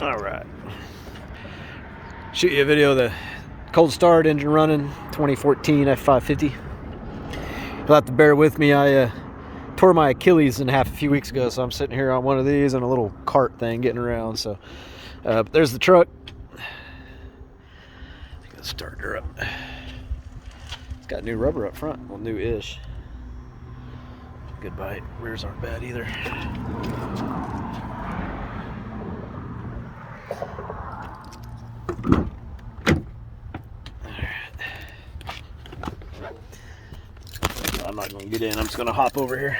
All right. Shoot you a video of the cold start, engine running, 2014 F550. You'll have to bear with me. I tore my Achilles in half a few weeks ago, so I'm sitting here on one of these and a little cart thing getting around. So but there's the truck. Let's start her up. It's got new rubber up front. Well, new-ish. Good bite. Rears aren't bad either. I'm not going to get in. I'm just going to hop over here.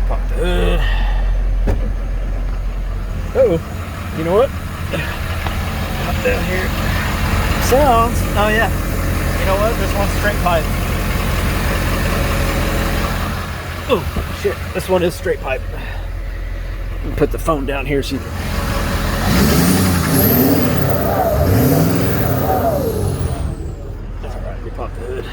Pop the hood. Uh-oh. You know what? Hop down here. Sounds. Oh, yeah. You know what? This one's straight pipe. Oh, shit. This one is straight pipe. Put the phone down here so you can... All right, let me pop the hood.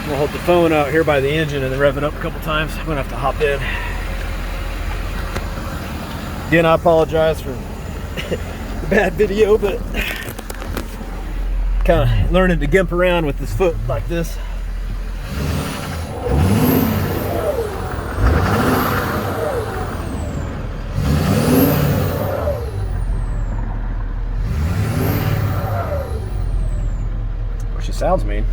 We'll hold the phone out here by the engine and then rev it up a couple times. I'm gonna have to hop in. Again, I apologize for the bad video, but kind of learning to gimp around with this foot like this. She sounds mean.